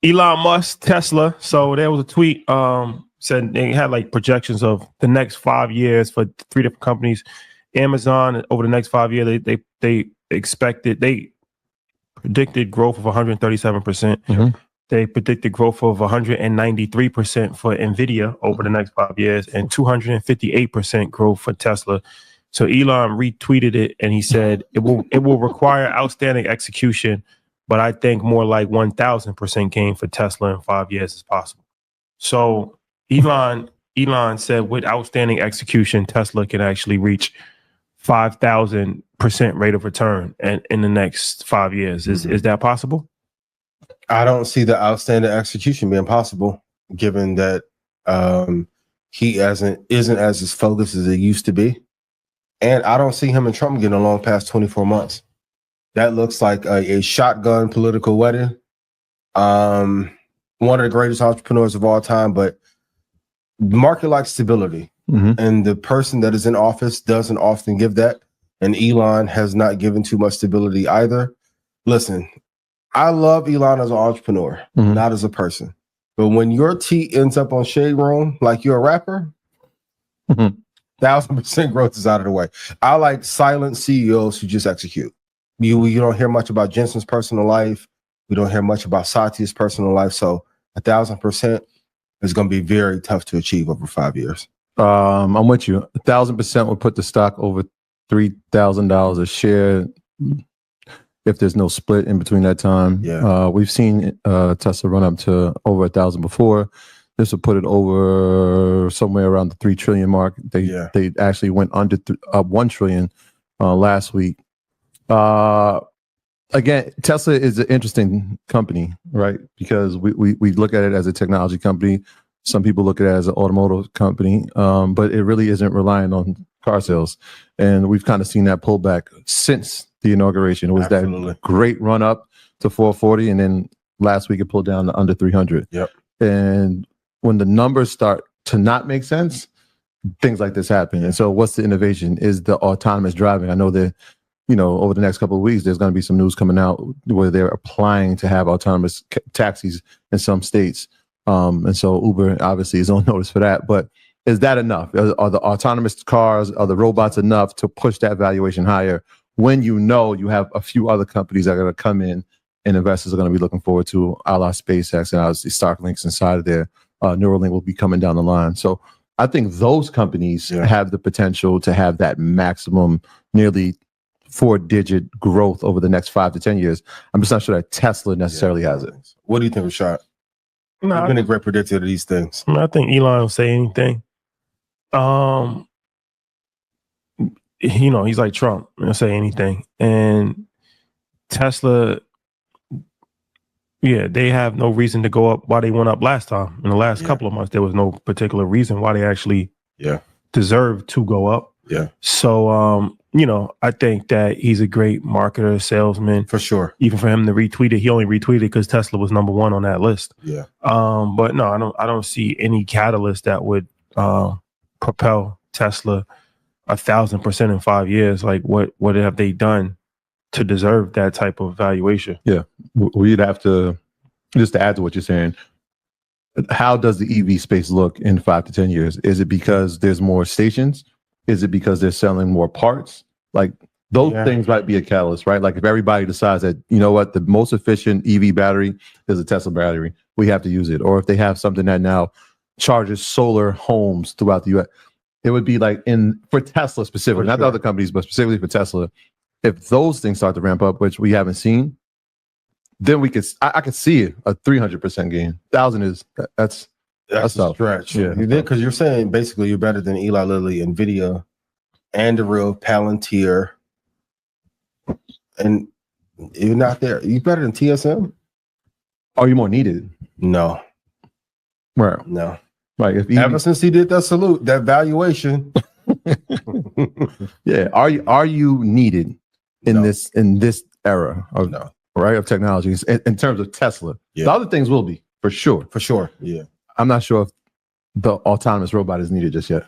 Elon Musk, Tesla. So there was a tweet said they had like projections of the next 5 years for 3 different companies. Amazon over the next 5 years, they predicted growth of 137%. Mm-hmm. They predicted growth of 193% for Nvidia over the next 5 years and 258% growth for Tesla. So Elon retweeted it and he said it will require outstanding execution, but I think more like 1,000% gain for Tesla in 5 years is possible. So Elon said with outstanding execution, Tesla can actually reach 5,000% rate of return in the next 5 years. Is that possible? I don't see the outstanding execution being possible, given that he isn't as focused as it used to be. And I don't see him and Trump getting along past 24 months. That looks like a shotgun political wedding. One of the greatest entrepreneurs of all time, but the market likes stability. Mm-hmm. And the person that is in office doesn't often give that. And Elon has not given too much stability either. Listen, I love Elon as an entrepreneur, not as a person. But when your T ends up on Shade Room like you're a rapper, 1,000% growth is out of the way. I like silent CEOs who just execute. You don't hear much about Jensen's personal life. We don't hear much about Satya's personal life. So 1,000% is going to be very tough to achieve over 5 years. I'm with you. 1,000% would put the stock over $3,000 a share if there's no split in between that time. Yeah. We've seen Tesla run up to over 1,000 before. This would put it over somewhere around the 3 trillion mark. They actually went up 1 trillion last week. Again, Tesla is an interesting company, right? Because we look at it as a technology company. Some people look at it as an automotive company, but it really isn't relying on car sales. And we've kind of seen that pullback since the inauguration. It was that great run up to 440, and then last week it pulled down to under 300. Yep. And when the numbers start to not make sense, things like this happen. And so what's the innovation is the autonomous driving. I know that, over the next couple of weeks, there's going to be some news coming out where they're applying to have autonomous taxis in some states. And so Uber obviously is on notice for that. But is that enough? Are the autonomous cars, are the robots enough to push that valuation higher when you have a few other companies that are going to come in and investors are going to be looking forward to, a la SpaceX and obviously Starlink's inside of there. Neuralink will be coming down the line. So I think those companies have the potential to have that maximum nearly 4-digit growth over the next 5 to 10 years. I'm just not sure that Tesla necessarily has it. What do you think, Rashad? I've been a great predictor of these things. I think Elon will say anything. He's like Trump. He'll say anything. And Tesla, they have no reason to go up why they went up last time. In the last couple of months, there was no particular reason why they actually deserve to go up. Yeah. So, I think that he's a great marketer, salesman. For sure. Even for him to retweet it, he only retweeted because Tesla was number 1 on that list. Yeah. But no, I don't see any catalyst that would propel Tesla 1,000% in 5 years. Like what have they done to deserve that type of valuation? Yeah. We'd have to, just to add to what you're saying, how does the EV space look in 5 to 10 years? Is it because there's more stations? Is it because they're selling more parts? Like those things might be a catalyst, right? Like if everybody decides that, the most efficient EV battery is a Tesla battery, we have to use it. Or if they have something that now charges solar homes throughout the US, it would be like for Tesla specifically, not the other companies, but specifically for Tesla. If those things start to ramp up, which we haven't seen, then I could see it, a 300% gain. 1,000 is that's a stretch. Yeah, because you're saying basically you're better than Eli Lilly, Nvidia, and the real Palantir, and you're not there. You better than TSM? Are you more needed? No. Right. No. Right. Ever since he did that valuation. Yeah. Are you needed in this era of of technologies in terms of Tesla? Yeah. The other things will be for sure. For sure. Yeah. I'm not sure if the autonomous robot is needed just yet.